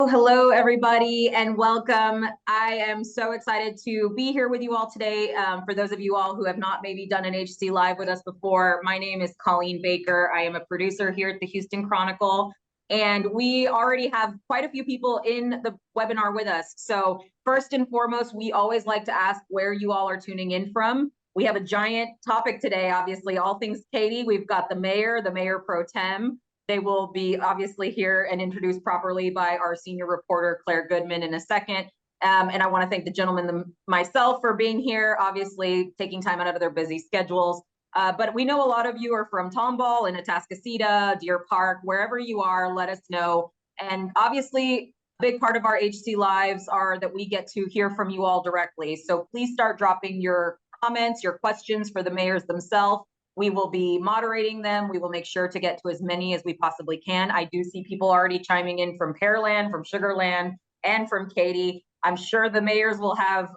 Hello, everybody, and welcome. I am so excited to be here with you all today. For those of you all who have not maybe done an HC Live with us before, my name is Colleen Baker. I am a producer here at the Houston Chronicle, and we already have quite a few people in the webinar with us. So first and foremost, we always like to ask where you all are tuning in from. We have a giant topic today, obviously, all things Katy. We've got the mayor pro tem. They will be obviously here and introduced properly by our senior reporter, Claire Goodman, in a second. And I want to thank the gentleman myself for being here, obviously taking time out of their busy schedules. But we know a lot of you are from Tomball and Atascocita, Deer Park, wherever you are, let us know. And obviously, a big part of our HC Lives are that we get to hear from you all directly. So please start dropping your comments, your questions for the mayors themselves. We will be moderating them. We will make sure to get to as many as we possibly can. I do see people already chiming in from Pearland, from Sugarland, and from Katy. I'm sure the mayors will have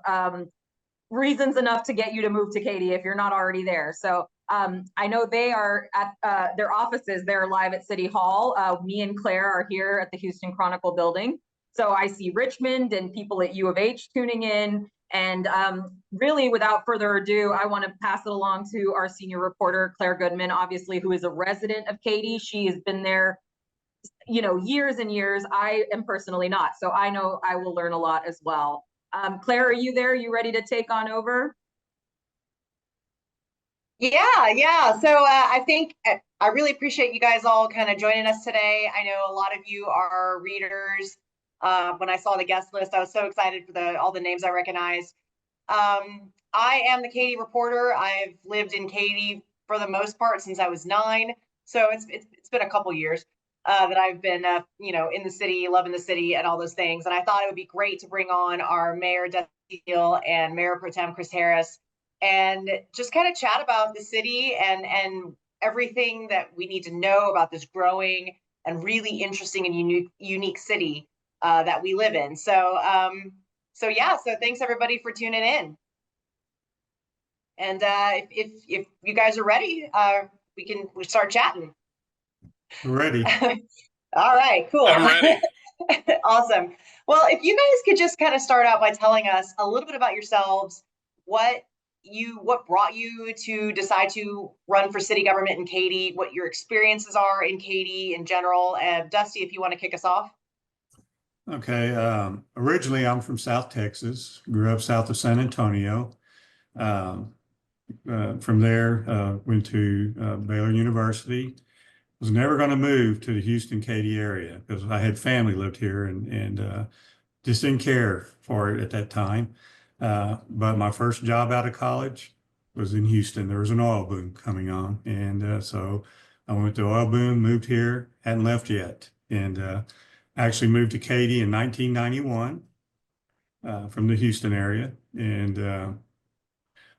reasons enough to get you to move to Katy if you're not already there. So I know they are at their offices. They're live at City Hall. Me and Claire are here at the Houston Chronicle building. So I see Richmond and people at U of H tuning in. And really, without further ado, I want to pass it along to our senior reporter, Claire Goodman, obviously, who is a resident of Katy. She has been there, years and years. I am personally not. So I know I will learn a lot as well. Claire, are you there? Are you ready to take on over? Yeah. So I think I really appreciate you guys all kind of joining us today. I know a lot of you are readers. When I saw the guest list, I was so excited for all the names I recognized. I am the Katy reporter. I've lived in Katy for the most part since I was 9. So it's been a couple years that I've been, in the city, loving the city and all those things. And I thought it would be great to bring on our Mayor Thiele and Mayor Pro Tem Chris Harris and just kind of chat about the city and everything that we need to know about this growing and really interesting and unique city that we live in. So thanks everybody for tuning in. And if you guys are ready, we start chatting. We're ready. All right, cool. I'm ready. Awesome. Well, if you guys could just kind of start out by telling us a little bit about yourselves, what brought you to decide to run for city government in Katy, what your experiences are in Katy in general. Dusty, if you want to kick us off. Okay. Originally, I'm from South Texas, grew up south of San Antonio. From there, went to Baylor University. Was never going to move to the Houston-Katy area because I had family lived here and just didn't care for it at that time. But my first job out of college was in Houston. There was an oil boom coming on. And so I went to oil boom, moved here, hadn't left yet. And actually moved to Katy in 1991 from the Houston area. And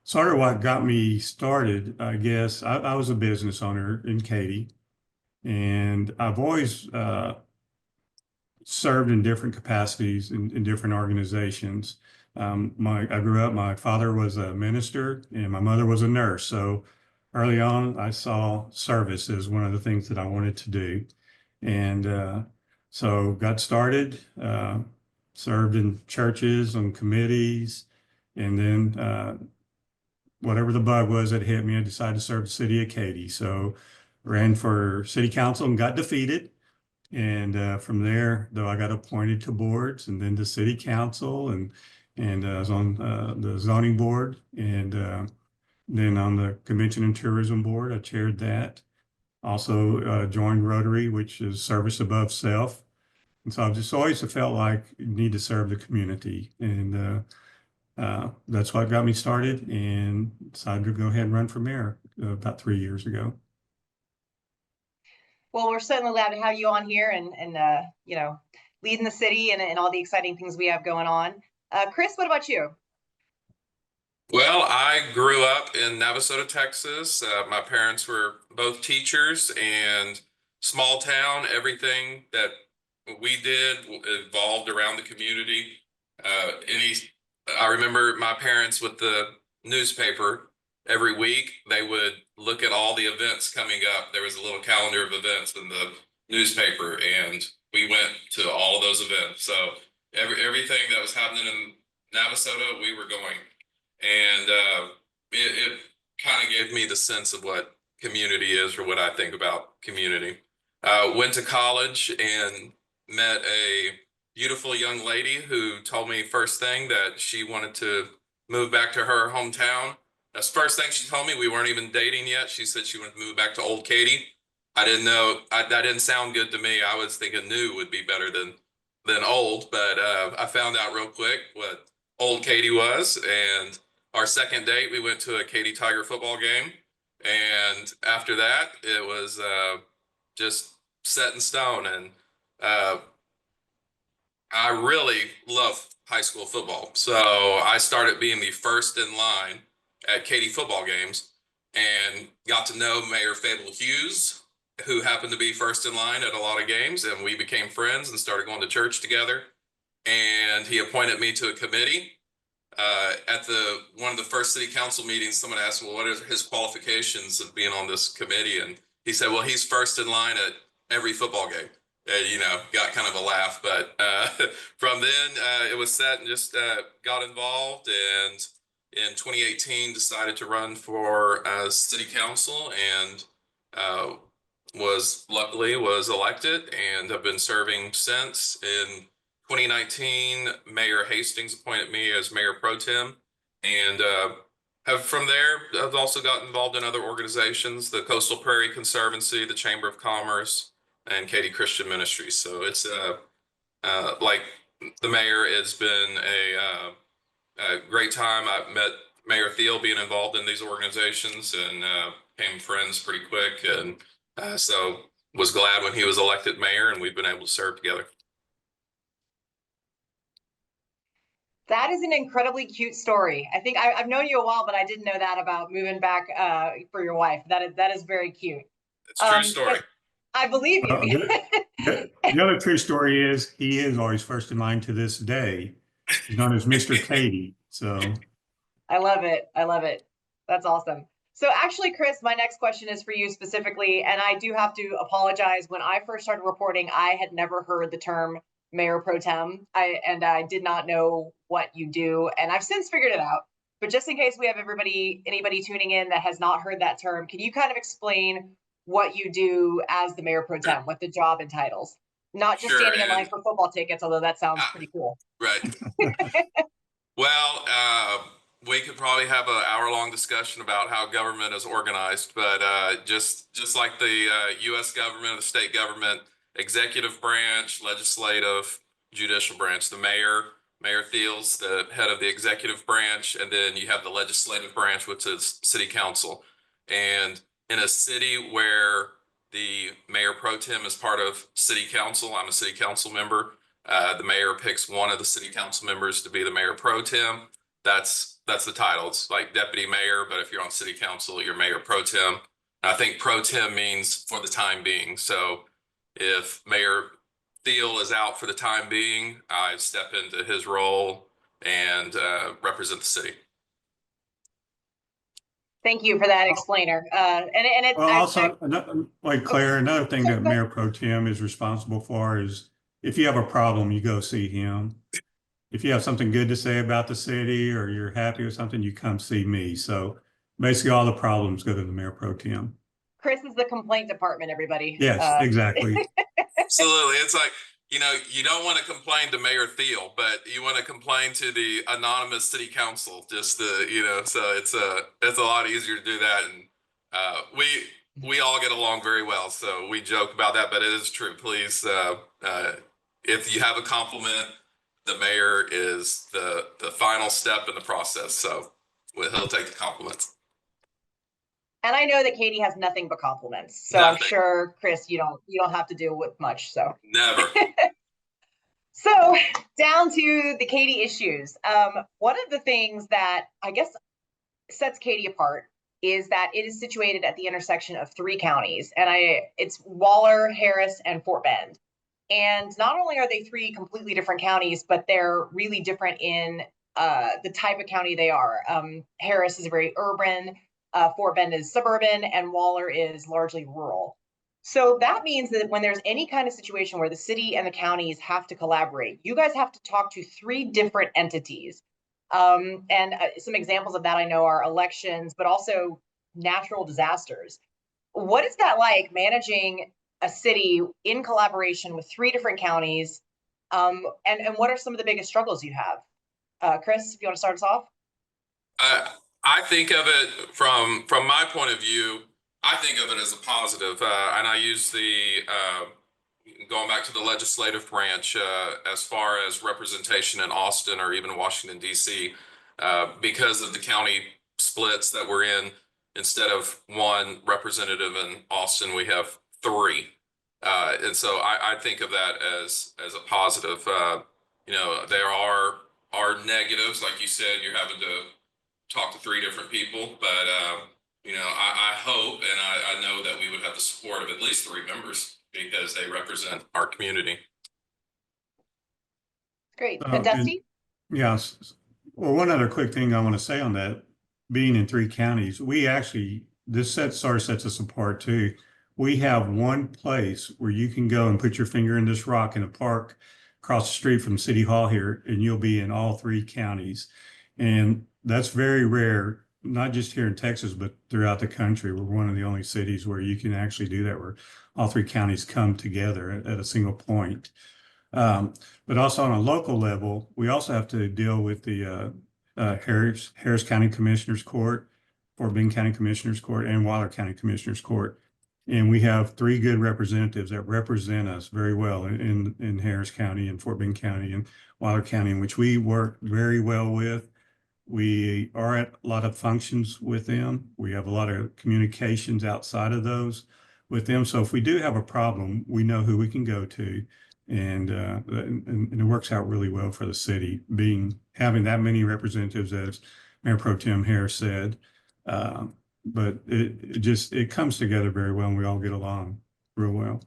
sort of what got me started, I guess, I was a business owner in Katy. And I've always served in different capacities in different organizations. I grew up, my father was a minister and my mother was a nurse. So early on, I saw service as one of the things that I wanted to do. And so got started, served in churches, on committees, and then whatever the bug was that hit me, I decided to serve the city of Katy. So ran for city council and got defeated. And from there, though, I got appointed to boards and then to city council and I was on the zoning board and then on the convention and tourism board, I chaired that. Also joined Rotary, which is service above self. And so I've just always felt like you need to serve the community. And that's what got me started and decided to go ahead and run for mayor about 3 years ago. Well, we're certainly glad to have you on here and leading the city and all the exciting things we have going on. Chris, what about you? Well, I grew up in Navasota, Texas. My parents were both teachers, and small town, everything that we did evolved around the community. I remember my parents with the newspaper. Every week they would look at all the events coming up. There was a little calendar of events in the newspaper, and we went to all of those events. So everything that was happening in Navasota, we were going, and it kind of gave me the sense of what community is, or what I think about community. Went to college and met a beautiful young lady who told me first thing that she wanted to move back to her hometown. That's the first thing she told me. We weren't even dating yet. She said she wanted to move back to Old Katy. I didn't know, that didn't sound good to me. I was thinking new would be better than old, but I found out real quick what Old Katy was. And our second date, we went to a Katy Tiger football game. And after that, it was just set in stone. And I really love high school football. So I started being the first in line at Katy football games and got to know Mayor Fable Hughes, who happened to be first in line at a lot of games. And we became friends and started going to church together. And he appointed me to a committee. At one of the first city council meetings, someone asked, well, what are his qualifications of being on this committee? And he said, well, he's first in line at every football game. Got kind of a laugh, but from then it was set, and just got involved, and in 2018 decided to run for city council, and was elected, and have been serving since. In 2019, Mayor Hastings appointed me as Mayor Pro Tem, and from there, I've also gotten involved in other organizations, the Coastal Prairie Conservancy, the Chamber of Commerce, and Katy Christian Ministries. So it's like the mayor, has been a great time. I've met Mayor Thiele being involved in these organizations, and became friends pretty quick. And so was glad when he was elected mayor, and we've been able to serve together. That is an incredibly cute story. I think I've known you a while, but I didn't know that about moving back for your wife. That is very cute. It's a true story. I believe you. The other true story is he is always first in line to this day. He's known as Mr. Katy. So I love it. I love it. That's awesome. So actually, Chris, my next question is for you specifically, and I do have to apologize. When I first started reporting, I had never heard the term Mayor Pro Tem, I did not know what you do, and I've since figured it out. But just in case we have anybody tuning in that has not heard that term, can you kind of explain what you do as the Mayor Pro Tem, what the job entitles? Not just standing in line for football tickets, although that sounds pretty cool. Right. Well, we could probably have an hour-long discussion about how government is organized, but just like the U.S. government, the state government, executive branch, legislative, judicial branch, the Mayor Thiele's the head of the executive branch, and then you have the legislative branch, which is city council. And in a city where the Mayor Pro Tem is part of city council, I'm a city council member. The mayor picks one of the city council members to be the Mayor Pro Tem. That's the title. It's like deputy mayor, but if you're on city council, you're Mayor Pro Tem. I think Pro Tem means for the time being. So if Mayor Thiele is out for the time being, I step into his role and represent the city. Thank you for that explainer. Like Claire, another thing that Mayor Pro Tem is responsible for is if you have a problem, you go see him. If you have something good to say about the city or you're happy with something, you come see me. So basically all the problems go to the Mayor Pro Tem. Chris is the complaint department, everybody. Yes, exactly. Absolutely. It's like, you don't want to complain to Mayor Thiele, but you want to complain to the anonymous city council. Just so it's a lot easier to do that, and we all get along very well. So we joke about that, but it is true. Please, if you have a compliment, the mayor is the final step in the process. So he'll take the compliments. And I know that Katy has nothing but compliments. So nothing. I'm sure, Chris, you don't have to deal with much. So never. So down to the Katy issues. One of the things that I guess sets Katy apart is that it is situated at the intersection of 3 counties, and it's Waller, Harris, and Fort Bend. And not only are they 3 completely different counties, but they're really different in the type of county they are. Harris is very urban. Fort Bend is suburban, and Waller is largely rural. So that means that when there's any kind of situation where the city and the counties have to collaborate, you guys have to talk to 3 different entities. And some examples of that I know are elections, but also natural disasters. What is that like, managing a city in collaboration with 3 different counties? And what are some of the biggest struggles you have? Chris, if you want to start us off. I think of it from my point of view. I think of it as a positive, and I use the going back to the legislative branch as far as representation in Austin or even Washington, D.C., because of the county splits that we're in. Instead of 1 representative in Austin, we have 3. And so I think of that as a positive. There are negatives, like you said, you're having to talk to 3 different people, but I hope and I know that we would have the support of at least 3 members because they represent our community. Great. And Dusty? yes. Well, one other quick thing I want to say on that, being in 3 counties, this sets us apart too. We have one place where you can go and put your finger in this rock in a park across the street from City Hall here, and you'll be in all 3 counties. And that's very rare, not just here in Texas, but throughout the country. We're one of the only cities where you can actually do that, where all 3 counties come together at a single point. But also on a local level, we also have to deal with the Harris County Commissioners Court, Fort Bend County Commissioners Court, and Waller County Commissioners Court. And we have 3 good representatives that represent us very well in Harris County and Fort Bend County and Waller County, in which we work very well with. We are at a lot of functions with them. We have a lot of communications outside of those with them. So if we do have a problem, we know who we can go to. And it works out really well for the city, having that many representatives, as Mayor Pro Tem Harris said. But it comes together very well, and we all get along real well.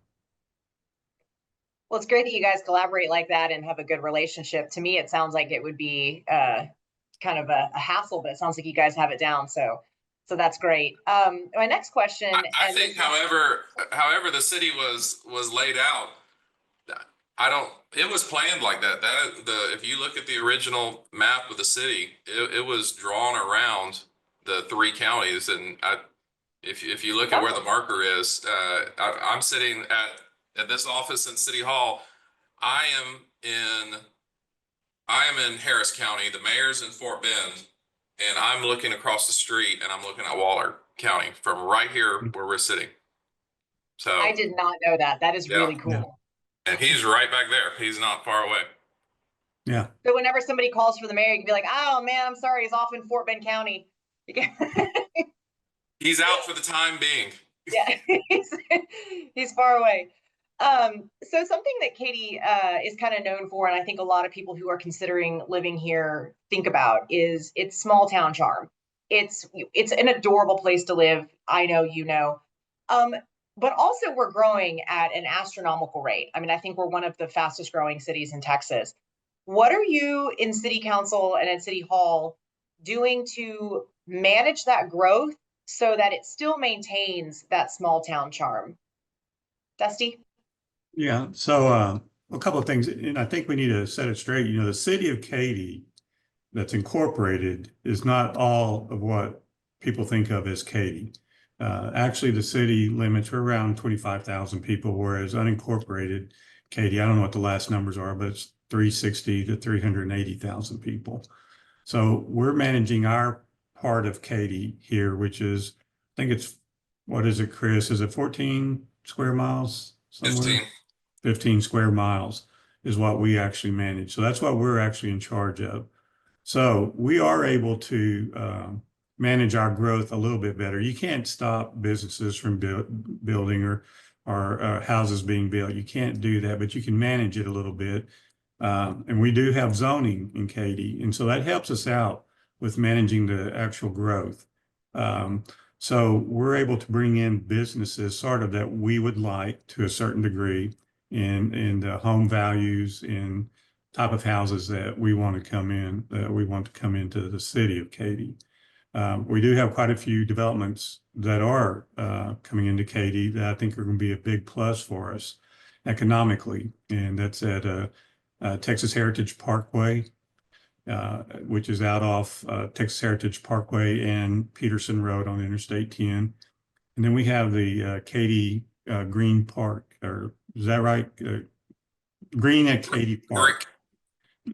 Well, it's great that you guys collaborate like that and have a good relationship. To me, it sounds like it would be kind of a hassle, but it sounds like you guys have it down. So that's great. My next question. I think, however the city was laid out, it was planned like that. If you look at the original map of the city, it was drawn around the 3 counties. And if you look at where the marker is, I'm sitting at this office in City Hall. I am in Harris County. The mayor's in Fort Bend, and I'm looking across the street, and I'm looking at Waller County from right here where we're sitting. So I did not know that. That is really cool. Yeah. And he's right back there. He's not far away. Yeah. So whenever somebody calls for the mayor, you can be like, "Oh man, I'm sorry, he's off in Fort Bend County." He's out for the time being. Yeah, he's far away. So something that Katy is kind of known for, and I think a lot of people who are considering living here think about, is its small town charm. It's an adorable place to live. I know, you know. But also we're growing at an astronomical rate. I mean, I think we're one of the fastest growing cities in Texas. What are you in City Council and at City Hall doing to manage that growth so that it still maintains that small town charm? Dusty? Yeah. So a couple of things, and I think we need to set it straight. The city of Katy that's incorporated is not all of what people think of as Katy. Actually, the city limits are around 25,000 people, whereas unincorporated Katy, I don't know what the last numbers are, but it's 360 to 380,000 people. So we're managing our part of Katy here, which is, I think it's, what is it, Chris? Is it 14 square miles? Somewhere? 15 square miles is what we actually manage. So that's what we're actually in charge of. So we are able to manage our growth a little bit better. You can't stop businesses from building or houses being built. You can't do that, but you can manage it a little bit. And we do have zoning in Katy, and so that helps us out with managing the actual growth. So we're able to bring in businesses sort of that we would like to a certain degree in the home values and type of houses that we want to come into the city of Katy. We do have quite a few developments that are coming into Katy that I think are going to be a big plus for us economically, and that's at Texas Heritage Parkway, which is out off Texas Heritage Parkway and Peterson Road on Interstate 10. And then we have the Katy Green Park, or is that right? Green at Katy Park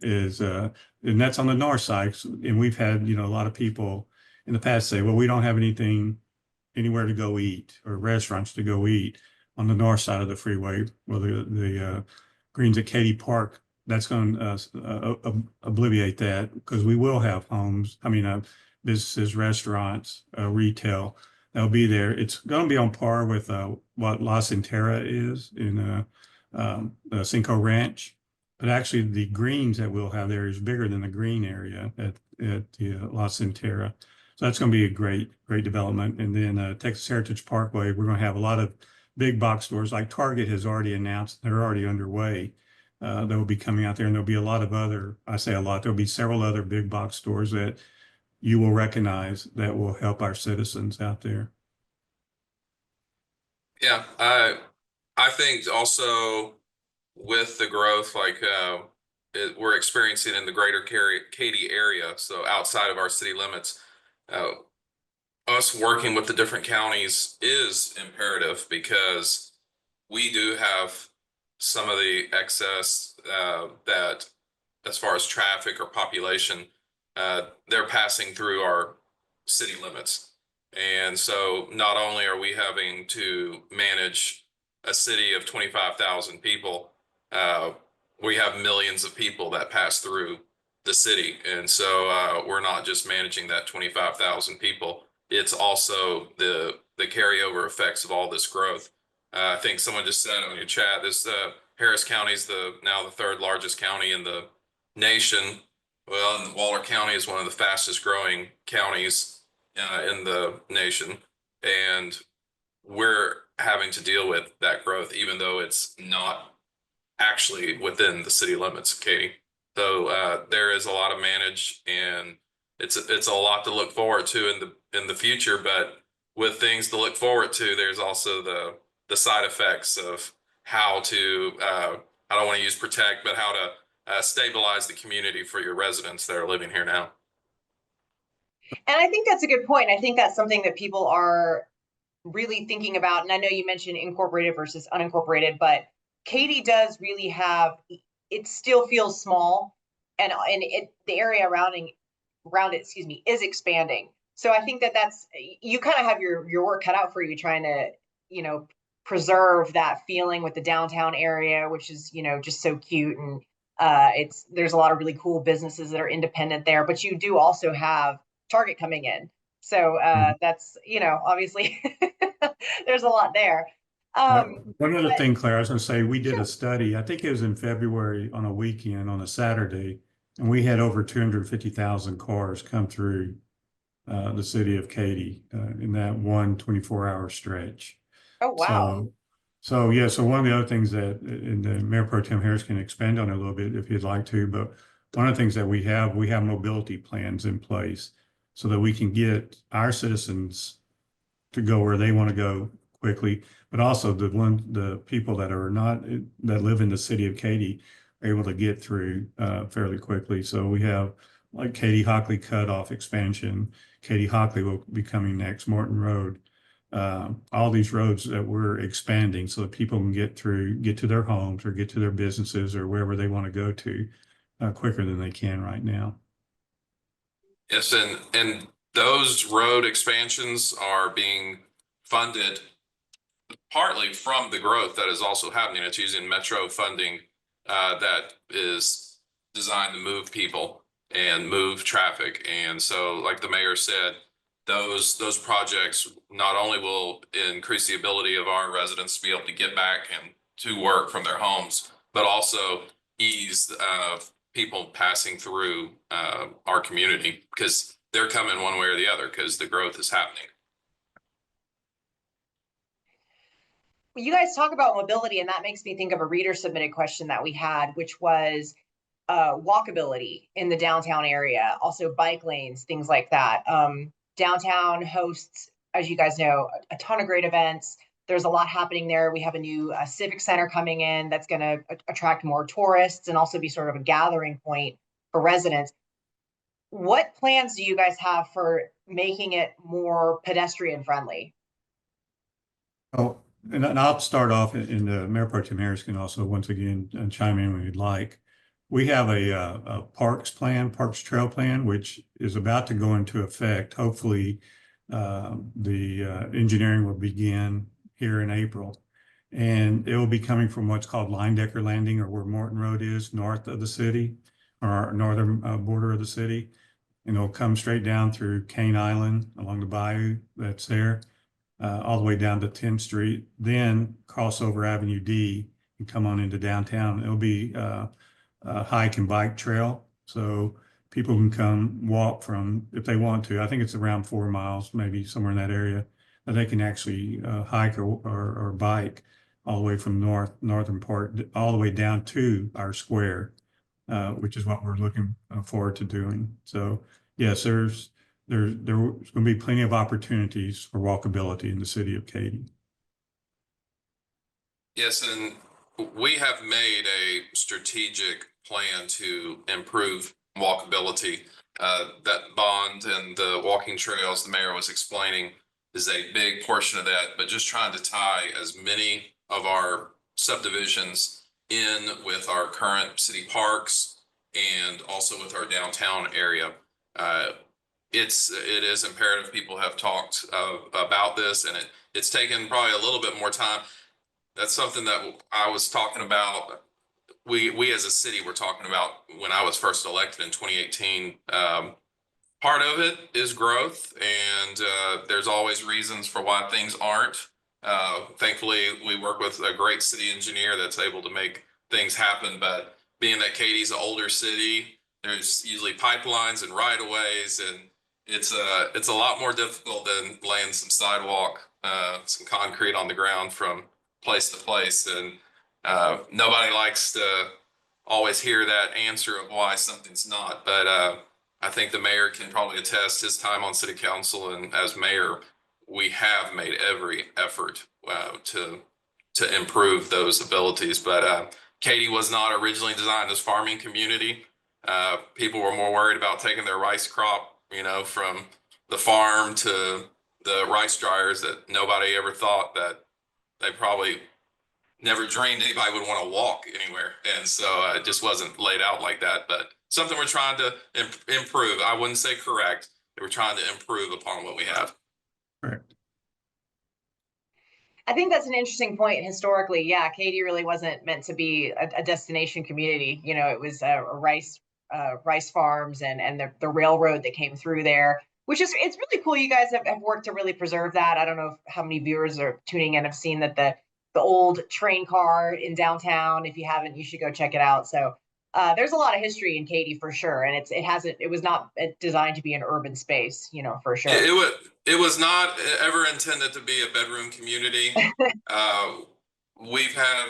is, and that's on the north side. And we've had, a lot of people in the past say, well, we don't have anywhere to go eat or restaurants to go eat on the north side of the freeway. Well, the Greens at Katy Park, that's going to alleviate that, because we will have businesses, restaurants, retail that'll be there. It's going to be on par with what La Cintera is in Cinco Ranch. But actually, the greens that we'll have there is bigger than the green area at the La Cintera. So that's going to be a great development. And then Texas Heritage Parkway, we're going to have a lot of big box stores, like Target has already announced, they're already underway. That will be coming out there, and there'll be a lot of other, I say a lot, there'll be several other big box stores that you will recognize that will help our citizens out there. Yeah, I think also with the growth we're experiencing in the greater Katy area, so outside of our city limits, us working with the different counties is imperative, because we do have some of the excess that, as far as traffic or population, they're passing through our city limits. And so not only are we having to manage a city of 25,000 people, we have millions of people that pass through the city. And so we're not just managing that 25,000 people. It's also the carryover effects of all this growth. I think someone just said on your chat, this Harris County is now the third largest county in the nation. Well, and Waller County is one of the fastest growing counties in the nation, and we're having to deal with that growth, even though it's not actually within the city limits of Katy. So there is a lot to manage, and it's a lot to look forward to in the future. But with things to look forward to, there's also the side effects of how to I don't want to use protect, but how to stabilize the community for your residents that are living here now. And I think that's a good point. I think that's something that people are really thinking about. And I know you mentioned incorporated versus unincorporated, but Katy does really have, it still feels small, and the area around it, is expanding. So I think that's, you kind of have your work cut out for you, trying to, preserve that feeling with the downtown area, which is, just so cute. And there's a lot of really cool businesses that are independent there, but you do also have Target coming in. So that's, obviously there's a lot there. One other thing, Claire, I was going to say, we did a study, I think it was in February on a weekend, on a Saturday, and we had over 250,000 cars come through the city of Katy in that 24-hour stretch. Oh, wow. So one of the other things that, and Mayor Pro Tem Harris can expand on it a little bit if you'd like to, but one of the things that we have mobility plans in place so that we can get our citizens to go where they want to go quickly, but also the people that live in the city of Katy are able to get through fairly quickly. So we have like Katy Hockley cutoff expansion. Katy Hockley will be coming next, Morton Road. All these roads that we're expanding so that people can get to their homes or get to their businesses or wherever they want to go to quicker than they can right now. Yes, and those road expansions are being funded partly from the growth that is also happening. It's using Metro funding that is designed to move people and move traffic. And so, like the mayor said, those projects not only will increase the ability of our residents to be able to get back and to work from their homes, but also ease people passing through our community, because they're coming one way or the other because the growth is happening. Well, you guys talk about mobility, and that makes me think of a reader submitted question that we had, which was walkability in the downtown area, also bike lanes, things like that. downtown hosts, as you guys know, a ton of great events. There's a lot happening there. We have a new civic center coming in that's going to attract more tourists and also be sort of a gathering point for residents. What plans do you guys have for making it more pedestrian friendly? Oh, and I'll start off, and Mayor Pro Tem Harris can also once again chime in when you'd like. We have a parks trail plan, which is about to go into effect. Hopefully, the engineering will begin here in April. And it will be coming from what's called Linedecker Landing, or where Morton Road is, north of the city, or our northern border of the city. And it'll come straight down through Cane Island along the bayou that's there, all the way down to 10th Street, then cross over Avenue D and come on into downtown. It'll be a hike and bike trail. So people can come walk from, if they want to, I think it's around 4 miles, maybe somewhere in that area, that they can actually hike or bike all the way from northern part, all the way down to our square, which is what we're looking forward to doing. So yes, there's going to be plenty of opportunities for walkability in the city of Katy. Yes, and we have made a strategic plan to improve walkability. That bond and the walking trails the mayor was explaining is a big portion of that, but just trying to tie as many of our subdivisions in with our current city parks and also with our downtown area. It is imperative. People have talked about this, and it's taken probably a little bit more time. That's something that I was talking about. We as a city were talking about when I was first elected in 2018. Part of it is growth, and there's always reasons for why things aren't. Thankfully, we work with a great city engineer that's able to make things happen. But being that Katy's an older city, there's usually pipelines and right-of-ways, and it's a lot more difficult than laying some sidewalk, some concrete on the ground from place to place. And nobody likes to always hear that answer of why something's not. But I think the mayor can probably attest his time on city council, and as mayor, we have made every effort to improve those abilities. But Katy was not originally designed as a farming community. People were more worried about taking their rice crop, from the farm to the rice dryers, that nobody ever thought that they probably never dreamed anybody would want to walk anywhere. And so it just wasn't laid out like that, but something we're trying to improve. I wouldn't say correct. We're trying to improve upon what we have. Correct. I think that's an interesting point. Historically, yeah, Katy really wasn't meant to be a destination community. It was rice farms and the railroad that came through there, which is, it's really cool. You guys have worked to really preserve that. I don't know how many viewers are tuning in have seen that the old train car in downtown. If you haven't, you should go check it out. So there's a lot of history in Katy for sure, and it was not designed to be an urban space, for sure. It was not ever intended to be a bedroom community. We've had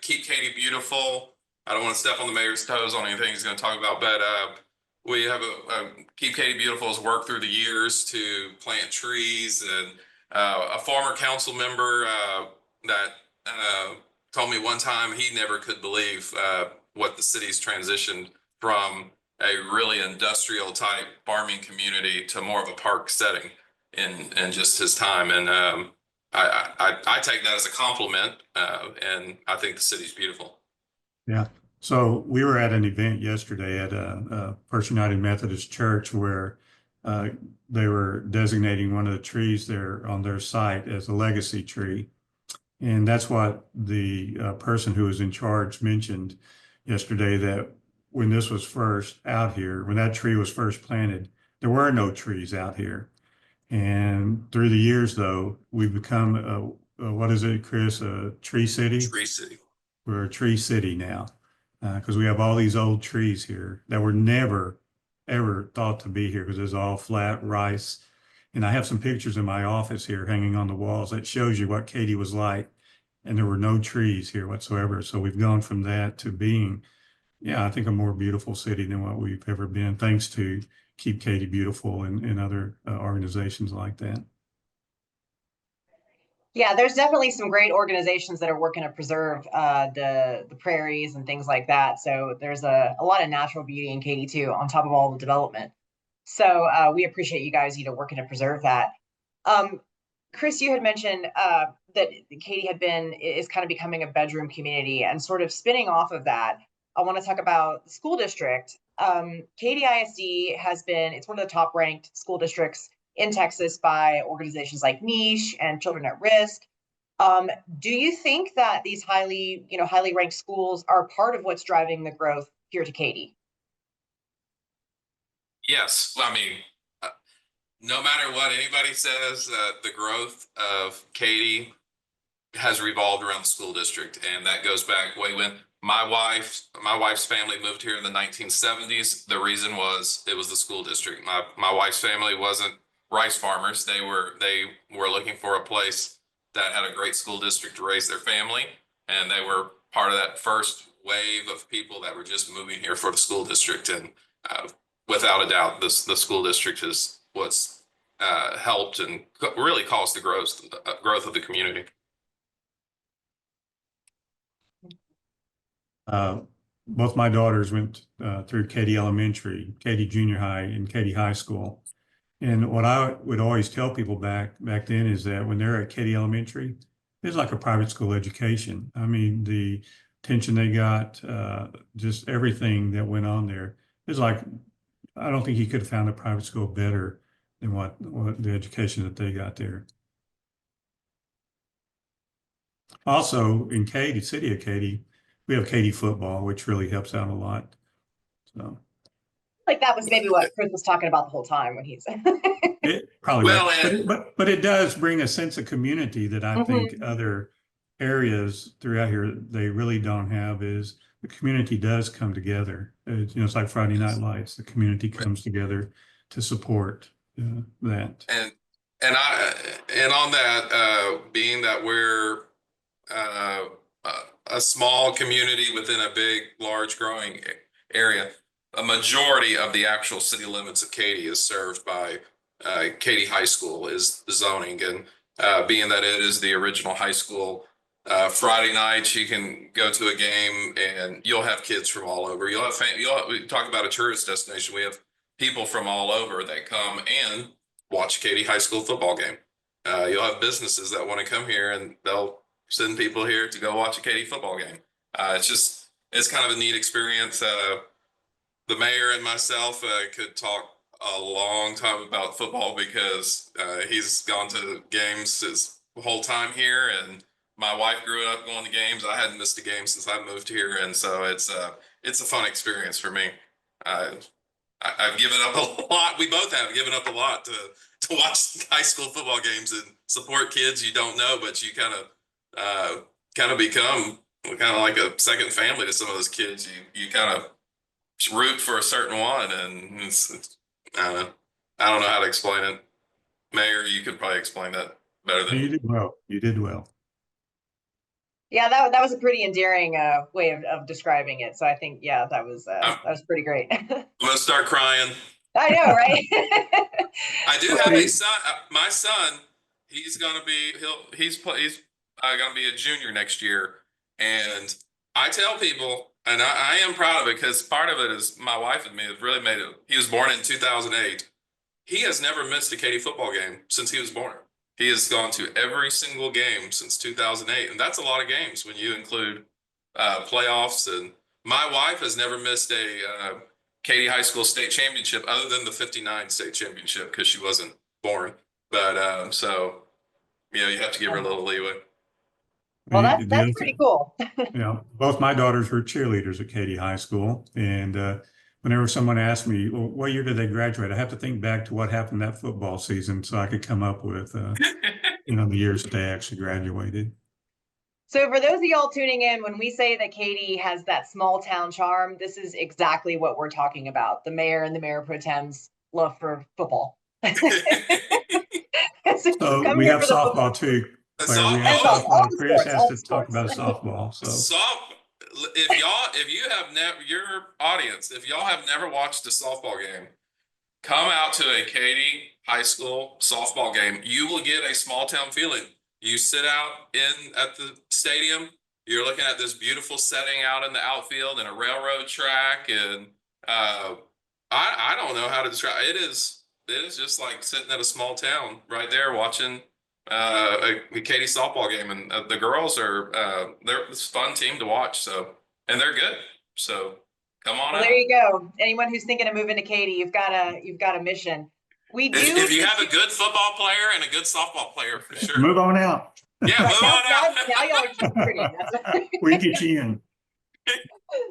Keep Katy Beautiful. I don't want to step on the mayor's toes on anything he's going to talk about, but we have a Keep Katy Beautiful has worked through the years to plant trees, and a former council member that told me one time he never could believe what the city's transitioned from a really industrial type farming community to more of a park setting in just his time. And I take that as a compliment, and I think the city's beautiful. Yeah. So we were at an event yesterday at a First United Methodist Church where they were designating one of the trees there on their site as a legacy tree. And that's what the person who was in charge mentioned yesterday, that when this was first out here, when that tree was first planted, there were no trees out here. And through the years, though, we've become, what is it, Chris, a tree city? Tree city. We're a tree city now, because we have all these old trees here that were never, ever thought to be here, because it's all flat rice. And I have some pictures in my office here hanging on the walls that shows you what Katy was like. And there were no trees here whatsoever. So we've gone from that to being yeah, I think a more beautiful city than what we've ever been, thanks to Keep Katy Beautiful and other organizations like that. Yeah, there's definitely some great organizations that are working to preserve the prairies and things like that. So there's a lot of natural beauty in Katy too, on top of all the development. So we appreciate you guys, working to preserve that. Chris, you had mentioned that Katy is kind of becoming a bedroom community, and sort of spinning off of that, I want to talk about the school district. Katy ISD it's one of the top ranked school districts in Texas by organizations like Niche and Children at Risk. Do you think that these highly ranked schools are part of what's driving the growth here to Katy? Yes, I mean, no matter what anybody says, the growth of Katy has revolved around the school district, and that goes back way when my wife's family moved here in the 1970s. The reason was it was the school district. My wife's family wasn't rice farmers. They were looking for a place that had a great school district to raise their family, and they were part of that first wave of people that were just moving here for the school district. And without a doubt, the school district is what's helped and really caused the growth of the community. Both my daughters went through Katy Elementary, Katy Junior High, and Katy High School. And what I would always tell people back then is that when they're at Katy Elementary, it's like a private school education. I mean, the attention they got, just everything that went on there. It's like, I don't think you could have found a private school better than what the education that they got there. Also, in Katy, city of Katy, we have Katy football, which really helps out a lot. So, like that was maybe what Chris was talking about the whole time when he's. it probably, but it does bring a sense of community that I think other areas throughout here they really don't have. Is the community does come together. It's like Friday Night Lights. The community comes together to support that. And on that, being that we're a small community within a big, large, growing area, a majority of the actual city limits of Katy is served by Katy High School is the zoning. And being that it is the original high school, Friday nights you can go to a game and you'll have kids from all over. We talk about a tourist destination. We have people from all over that come and watch Katy High School football game. You'll have businesses that want to come here and they'll send people here to go watch a Katy football game. It's kind of a neat experience. The mayor and myself could talk a long time about football because he's gone to games his whole time here, and my wife grew up going to games. I hadn't missed a game since I moved here, and so it's a fun experience for me. I've given up a lot. We both have given up a lot to watch high school football games and support kids you don't know, but you kind of become kind of like a second family to some of those kids. You kind of root for a certain one, and I don't know how to explain it. Mayor, you could probably explain that better than you did well. You did well. Yeah, that was a pretty endearing way of describing it. So I think, that was pretty great. I'm gonna start crying. I know, right? I do have a son. My son, he's gonna be gonna be a junior next year, and I tell people, and I am proud of it because part of it is my wife and me have really made it. He was born in 2008. He has never missed a Katy football game since he was born. He has gone to every single game since 2008, and that's a lot of games when you include playoffs. And my wife has never missed a Katy High School state championship other than the 59 state championship because she wasn't born. But so, you have to give her a little leeway. Well, that's pretty cool. Both my daughters were cheerleaders at Katy High School, and whenever someone asked me, well, what year did they graduate? I have to think back to what happened that football season so I could come up with, the years that they actually graduated. So for those of y'all tuning in, when we say that Katy has that small town charm, this is exactly what we're talking about. The mayor and the mayor pro tem's love for football. So we have softball too. Claire, we have softball. Chris has to talk about softball. So if you have never, your audience, if y'all have never watched a softball game, come out to a Katy High School softball game. You will get a small town feeling. You sit out at the stadium, you're looking at this beautiful setting out in the outfield and a railroad track, and I don't know how to describe it. It is just like sitting at a small town right there watching a Katy softball game, and the girls they're this fun team to watch. So, and they're good. So come on Well, out. there you go. Anyone who's thinking of moving to Katy, you've got a mission. We do. If you have a good football player and a good softball player, for sure. Move on out. Yeah, move on out. Now y'all are just pretty. We get you in.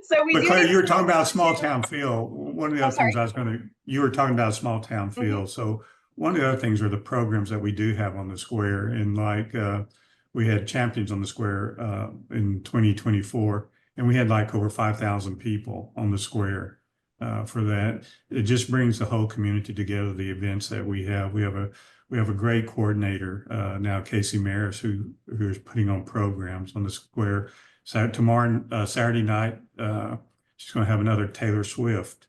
So we But do. Claire, you were talking about a this- small town feel. One of the other things you were talking about a small town feel. So one of the other things are the programs that we do have on the square. And like we had champions on the square in 2024, and we had like over 5,000 people on the square for that. It just brings the whole community together, the events that we have. We have a great coordinator now, Katy Mayor, who is putting on programs on the square. So tomorrow, Saturday night, she's going to have another Taylor Swift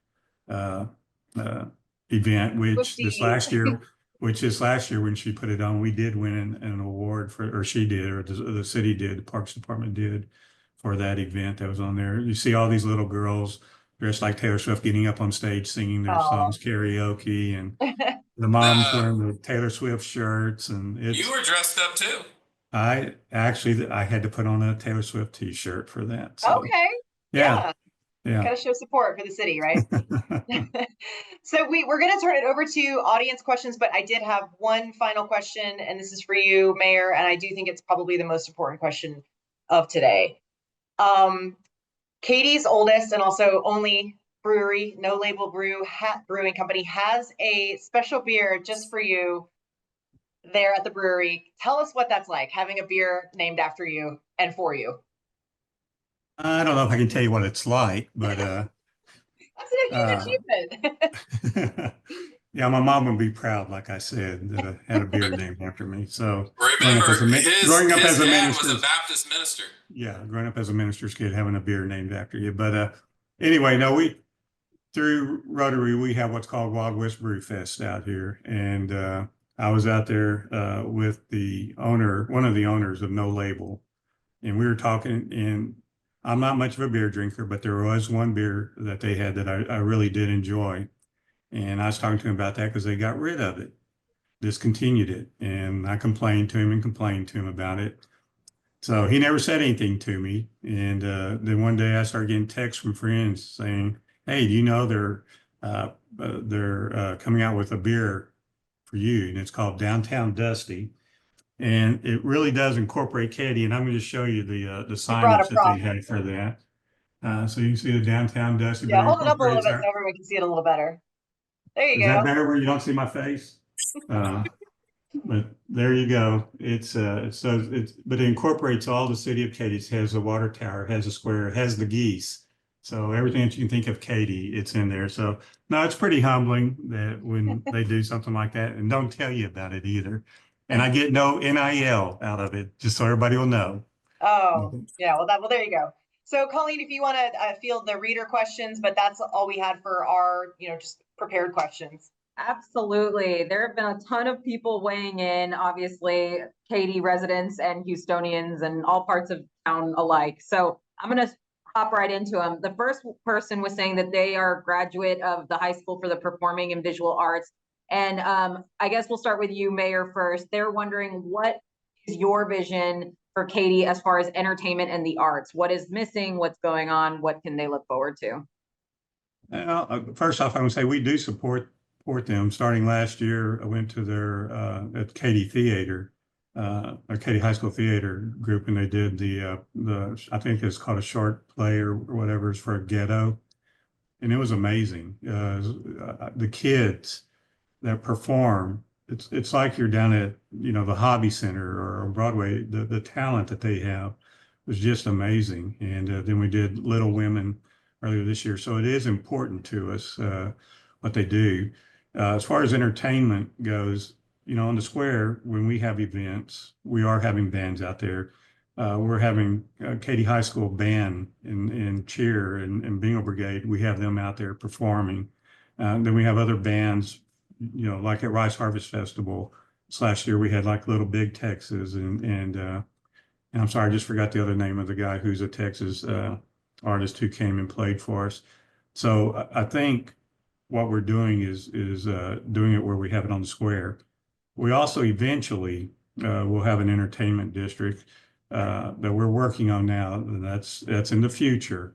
event, which this last year when she put it on, we did win an award or she did, or the city did, the Parks Department did, for that event that was on there. You see all these little girls dressed like Taylor Swift getting up on stage singing their songs, karaoke, and the moms wearing the Taylor Swift shirts, and You were dressed up too. I had to put on a Taylor Swift t-shirt for that. So, Okay. yeah. Got to show support for the city, right? So we're going to turn it over to audience questions, but I did have one final question, and this is for you, Mayor, and I do think it's probably the most important question of today. Katy's oldest and also only brewery, No Label Brewing Company, has a special beer just for you there at the brewery. Tell us what that's like, having a beer named after you and for you. I don't know if I can tell you what it's like, but That's a huge achievement. yeah, my mom would be proud, like I said, that I had a beer named after me. So Remember, growing up his as a dad minister, was a Baptist minister. yeah, growing up as a minister's kid, having a beer named after you. But anyway, no, through Rotary, we have what's called Wild West Brew Fest out here, and I was out there with one of the owners of No Label, and we were talking, and I'm not much of a beer drinker, but there was one beer that they had that I really did enjoy. And I was talking to him about that because they got rid of it, discontinued it. And I complained to him about it. So he never said anything to me. And then one day I started getting texts from friends saying, hey, do you know they're coming out with a beer for you? And it's called Downtown Dusty. And it really does incorporate Katy. And I'm going to show you the signage that they had for that. So you can see the Downtown Dusty. Yeah, hold it up a little bit so everyone can see it a little better. There you go. Is that better where you don't see my face? But there you go. But it incorporates all the city of Katy. It has a water tower, it has a square, it has the geese. So everything that you can think of Katy, it's in there. So no, it's pretty humbling that when they do something like that, and don't tell you about it either. And I get no NIL out of it, just so everybody will know. Oh, yeah. Well, there you go. So Colleen, if you want to field the reader questions, but that's all we had for our, just prepared questions. Absolutely. There have been a ton of people weighing in, obviously, Katy residents and Houstonians and all parts of town alike. So I'm going to hop right into them. The first person was saying that they are a graduate of the High School for the Performing and Visual Arts. And I guess we'll start with you, Mayor, first. They're wondering, what is your vision for Katy as far as entertainment and the arts? What is missing? What's going on? What can they look forward to? First off, I would say we do support them. Starting last year, I went to their at Katy Theater, or Katy High School Theater group, and they did the I think it's called a short play or whatever, it's for a ghetto, and it was amazing. The kids that perform, it's like you're down at the Hobby Center or Broadway. The talent that they have was just amazing. And then we did Little Women earlier this year, so it is important to us what they do. As far as entertainment goes, on the square, when we have events, we are having bands out there. we're having Katy High School band and cheer and bingo brigade. We have them out there performing. Then we have other bands, like at Rice Harvest Festival. Last year we had like Little Big Texas and I'm sorry, I just forgot the other name of the guy who's a Texas artist who came and played for us. So I think what we're doing is doing it where we have it on the square. We also eventually will have an entertainment district that we're working on now. And that's in the future,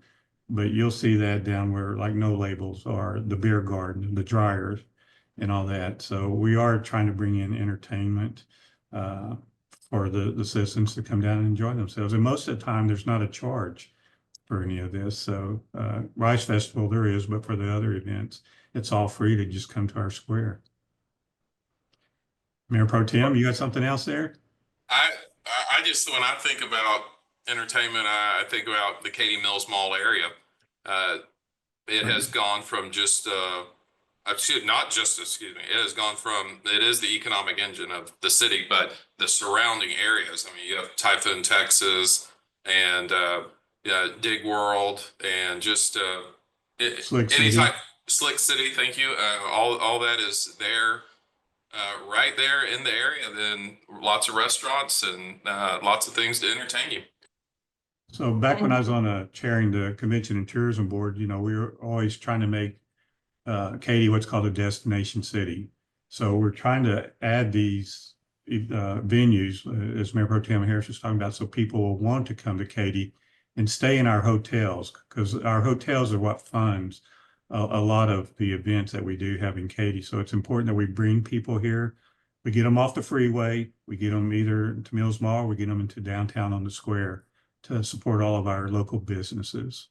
but you'll see that down where like No Labels are, the beer garden, the dryers, and all that. So we are trying to bring in entertainment for the citizens to come down and enjoy themselves. And most of the time, there's not a charge for any of this. So Rice Festival there is, but for the other events, it's all free to just come to our square. Mayor Pro Tem, you got something else there? I just, when I think about entertainment, I think about the Katy Mills Mall area. It has gone from just it has gone from, it is the economic engine of the city, but the surrounding areas. I mean, you have Typhoon, Texas, and Dig World, and just Slick City. Slick City. Thank you. All that is there, right there in the area. Then lots of restaurants and lots of things to entertain you. So back when I was on chairing the Convention and Tourism Board, we were always trying to make Katy what's called a destination city. So we're trying to add these venues, as Mayor Pro Tem Harris was talking about, so people will want to come to Katy and stay in our hotels, because our hotels are what funds a lot of the events that we do have in Katy. So it's important that we bring people here. We get them off the freeway, we get them either to Mills Mall, or we get them into downtown on the square to support all of our local businesses.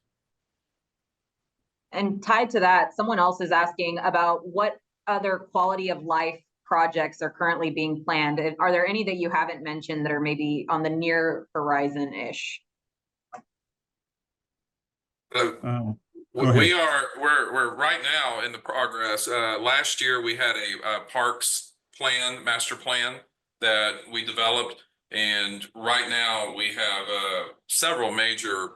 And tied to that, someone else is asking about what other quality of life projects are currently being planned. Are there any that you haven't mentioned that are maybe on the near horizon-ish? We're right now in the progress. Last year we had a parks plan, master plan that we developed, and right now we have several major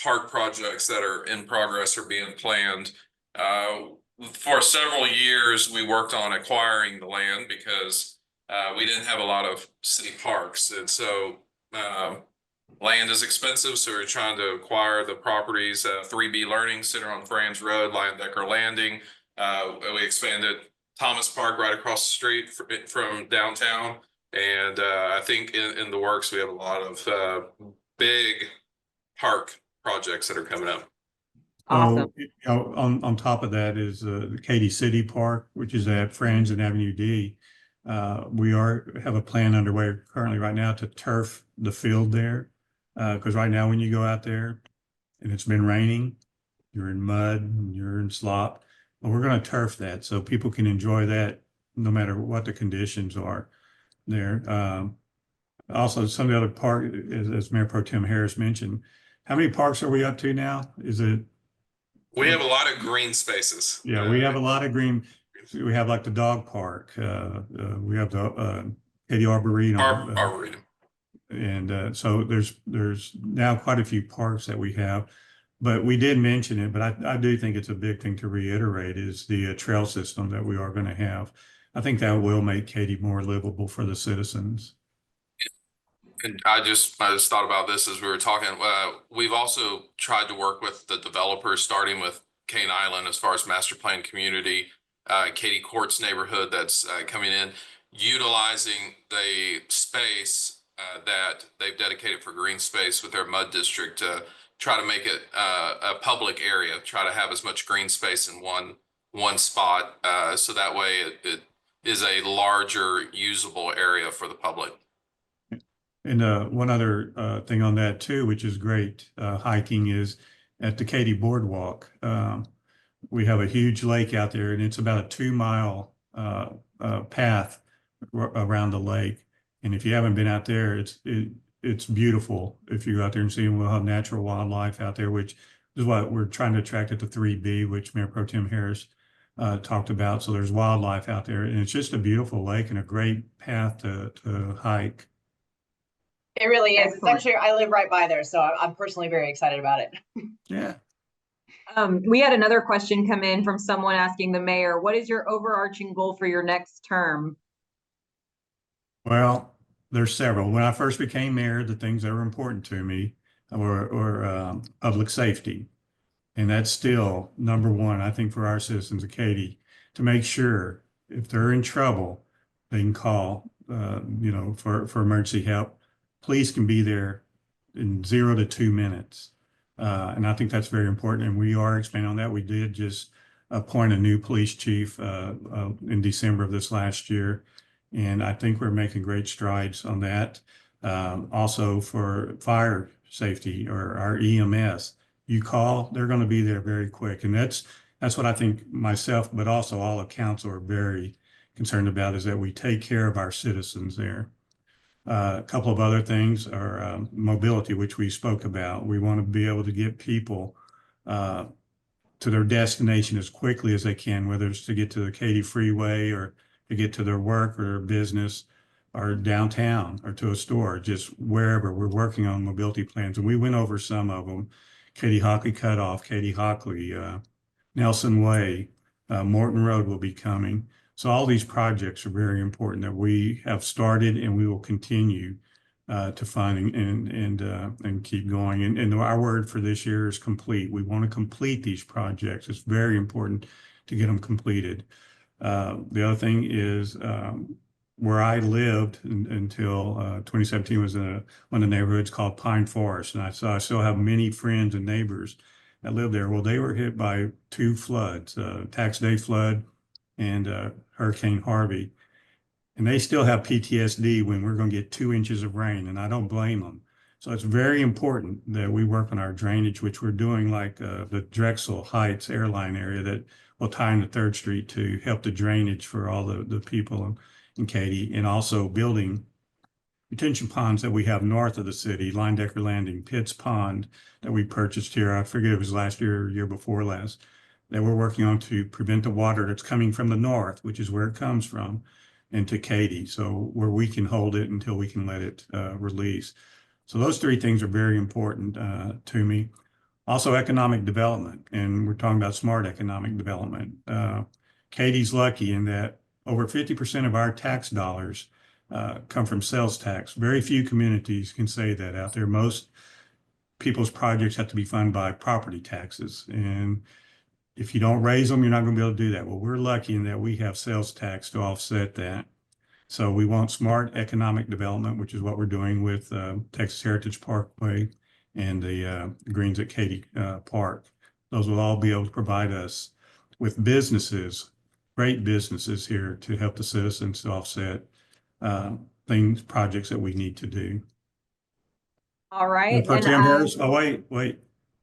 park projects that are in progress or being planned. For several years we worked on acquiring the land because we didn't have a lot of city parks, and so land is expensive, so we're trying to acquire the properties. 3B Learning Center on Franz Road, Lion Decker Landing. We expanded Thomas Park right across the street from downtown. And I think in the works, we have a lot of big park projects that are coming up. Awesome. So, on top of that is the Katy City Park, which is at Franz and Avenue D. We have a plan underway currently right now to turf the field there. Because right now when you go out there and it's been raining, you're in mud, and you're in slop. But we're going to turf that so people can enjoy that no matter what the conditions are there. Also, some of the other park, as Mayor Pro Tem Harris mentioned, how many parks are we up to now? We have a lot of green spaces. Yeah, we have a lot of green. We have like the dog park. We have the Katy Arboretum. Arboretum. And so there's now quite a few parks that we have, but we did mention it, but I do think it's a big thing to reiterate is the trail system that we are going to have. I think that will make Katy more livable for the citizens. And I just thought about this as we were talking. We've also tried to work with the developers, starting with Cane Island as far as master plan community, Katy Courts neighborhood that's coming in, utilizing the space that they've dedicated for green space with their mud district to try to make it a public area, try to have as much green space in one spot, so that way it is a larger usable area for the public. And one other thing on that too, which is great, hiking, is at the Katy Boardwalk. We have a huge lake out there, and it's about a 2-mile path around the lake. And if you haven't been out there, it's beautiful. If you go out there and see them, we'll have natural wildlife out there, which is what we're trying to attract at the 3B, which Mayor Pro Tem Harris talked about. So there's wildlife out there, and it's just a beautiful lake and a great path to hike. It really is. It's Excellent. actually, I live right by there, so I'm personally very excited about it. Yeah. We had another question come in from someone asking the mayor, what is your overarching goal for your next term? Well, there's several. When I first became mayor, the things that were important to me were public safety. And that's still number one, I think, for our citizens of Katy, to make sure if they're in trouble, they can call, for emergency help. Police can be there in 0 to 2 minutes. And I think that's very important. And we are expanding on that. We did just appoint a new police chief in December of this last year. And I think we're making great strides on that. Also for fire safety or our EMS, you call, they're going to be there very quick. And that's what I think myself, but also all of council are very concerned about, is that we take care of our citizens there. A couple of other things are mobility, which we spoke about. We want to be able to get people to their destination as quickly as they can, whether it's to get to the Katy Freeway or to get to their work or their business or downtown or to a store, just wherever. We're working on mobility plans, and we went over some of them. Katy Hockley Cutoff, Katy Hockley, Nelson Way, Morton Road will be coming. So all these projects are very important that we have started and we will continue to fund and keep going. And our word for this year is complete. We want to complete these projects. It's very important to get them completed. The other thing is where I lived until 2017 was one of the neighborhoods called Pine Forest. And I still have many friends and neighbors that live there. Well, they were hit by 2 floods, Tax Day flood and Hurricane Harvey. And they still have PTSD when we're going to get 2 inches of rain, and I don't blame them. So it's very important that we work on our drainage, which we're doing, like the Drexel Heights airline area that will tie into 3rd Street to help the drainage for all the people in Katy, and also building retention ponds that we have north of the city, Linedecker Landing, Pitts Pond that we purchased here. I forget if it was last year or year before last, that we're working on to prevent the water that's coming from the north, which is where it comes from, into Katy. So where we can hold it until we can let it release. So those 3 things are very important to me. Also economic development, and we're talking about smart economic development. Katy's lucky in that over 50% of our tax dollars come from sales tax. Very few communities can say that out there. Most people's projects have to be funded by property taxes. And if you don't raise them, you're not going to be able to do that. Well, we're lucky in that we have sales tax to offset that. So we want smart economic development, which is what we're doing with Texas Heritage Parkway and the Greens at Katy Park. Those will all be able to provide us with businesses, great businesses here to help the citizens to offset projects that we need to do. All right. For Tim Harris, oh, wait.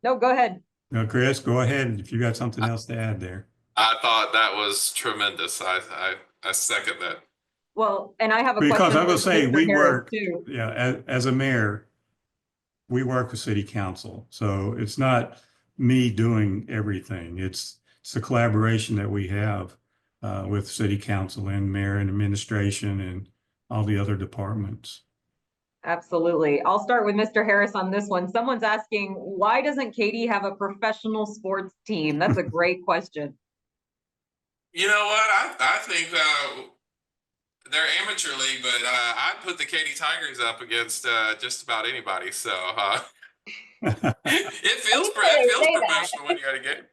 No, go ahead. No, Chris, go ahead if you got something else to add there. I thought that was tremendous. I second that. Well, and I have a Because question. I'm going to say, Mr. we Harris, work, too. yeah, as a mayor, we work with city council. So it's not me doing everything. It's a collaboration that we have with city council and mayor and administration and all the other departments. Absolutely. I'll start with Mr. Harris on this one. Someone's asking, why doesn't Katy have a professional sports team? That's a great question. You know what? I think they're amateur league, but I'd put the Katy Tigers up against just about anybody. So it feels professional when you're at a game.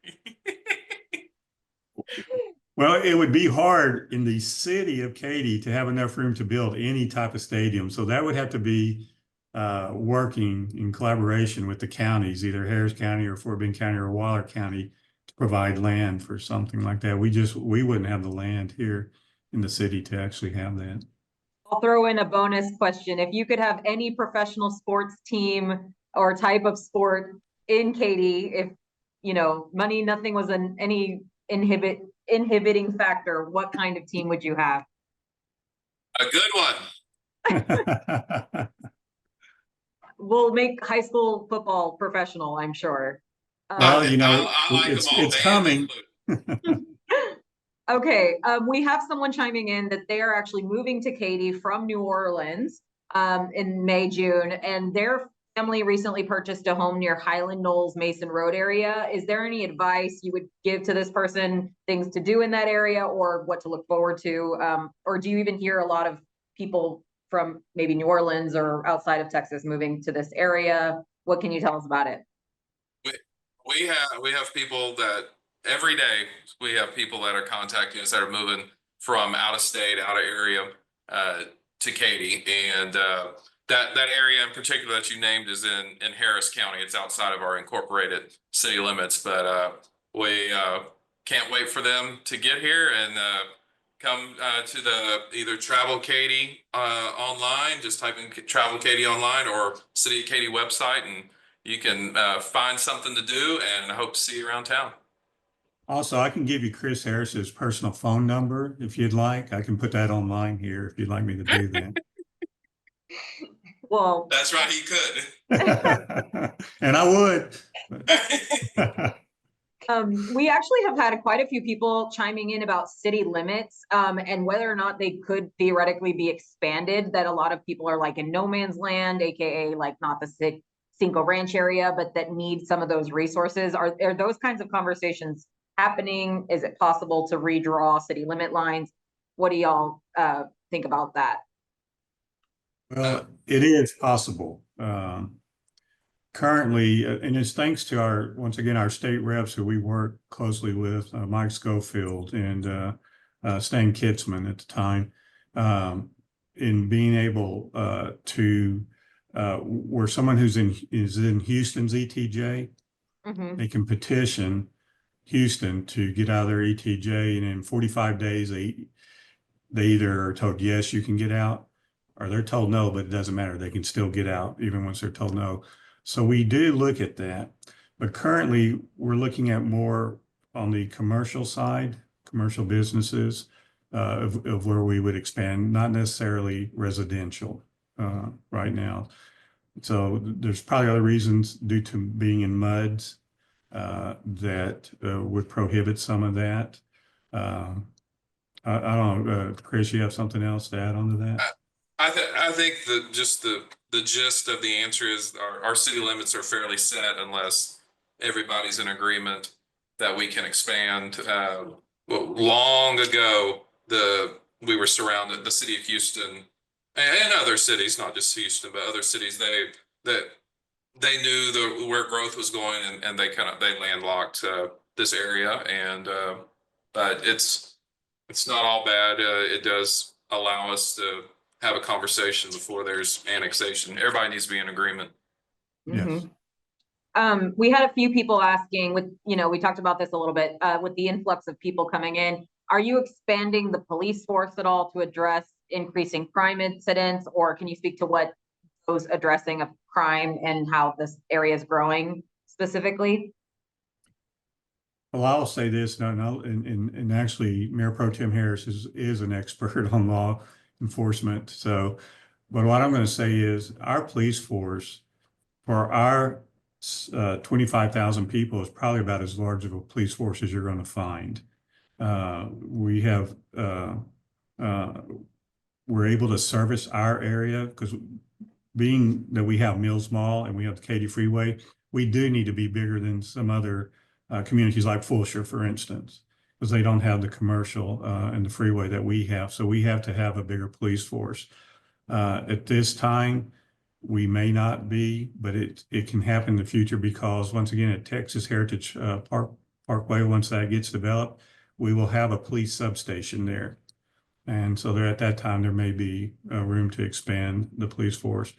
Well, it would be hard in the city of Katy to have enough room to build any type of stadium. So that would have to be working in collaboration with the counties, either Harris County or Fort Bend County or Waller County, to provide land for something like that. We wouldn't have the land here in the city to actually have that. I'll throw in a bonus question. If you could have any professional sports team or type of sport in Katy, if, money, nothing was any inhibiting factor, what kind of team would you have? A good one. We'll make high school football professional, I'm sure. Well, I like it's coming. Okay, we have someone chiming in that they are actually moving to Katy from New Orleans. in May, June, and their family recently purchased a home near Highland Knolls Mason Road area. Is there any advice you would give to this person, things to do in that area or what to look forward to? Or do you even hear a lot of people from maybe New Orleans or outside of Texas moving to this area? What can you tell us about it? We have people that every day we have people that are contacting us that are moving from out of state, out of area to Katy, and that area in particular that you named is in Harris County. It's outside of our incorporated city limits, but we can't wait for them to get here and come to the either Travel Katy online, just type in Travel Katy online or City of Katy website, and you can find something to do, and I hope to see you around town. Also, I can give you Chris Harris's personal phone number if you'd like. I can put that online here if you'd like me to do that. Well, That's right, he could. And I would. We actually have had quite a few people chiming in about city limits and whether or not they could theoretically be expanded, that a lot of people are like in no man's land, aka like not the Cinco Ranch area, but that need some of those resources. Are those kinds of conversations happening? Is it possible to redraw city limit lines? What do y'all think about that? Well, it is possible. Currently, and it's thanks to once again, our state reps who we work closely with, Mike Schofield and Stan Kitzman at the time, in being able to, where someone is in Houston's ETJ, they can petition Houston to get out of their ETJ, and in 45 days, they either are told, yes, you can get out, or they're told no, but it doesn't matter. They can still get out even once they're told no. So we do look at that, but currently we're looking at more on the commercial side, commercial businesses of where we would expand, not necessarily residential right now. So there's probably other reasons due to being in MUDs that would prohibit some of that. I don't know, Chris, you have something else to add on to that? I think that just the gist of the answer is our city limits are fairly set unless everybody's in agreement that we can expand. Long ago, we were surrounded, the city of Houston and other cities, not just Houston, but other cities, they knew where growth was going, and they landlocked this area, and but it's not all bad. It does allow us to have a conversation before there's annexation. Everybody needs to be in agreement. Yes. We had a few people asking we talked about this a little bit with the influx of people coming in. Are you expanding the police force at all to address increasing crime incidents, or can you speak to what those addressing of crime and how this area is growing specifically? Well, I'll say this, and actually Mayor Pro Tem Harris is an expert on law enforcement. So, but what I'm going to say is our police force for our 25,000 people is probably about as large of a police force as you're going to find. We have, we're able to service our area because being that we have Mills Mall and we have the Katy Freeway, we do need to be bigger than some other communities like Fulshire, for instance, because they don't have the commercial and the freeway that we have. So we have to have a bigger police force. At this time, we may not be, but it can happen in the future because once again, at Texas Heritage Parkway, once that gets developed, we will have a police substation there. And so there at that time, there may be room to expand the police force.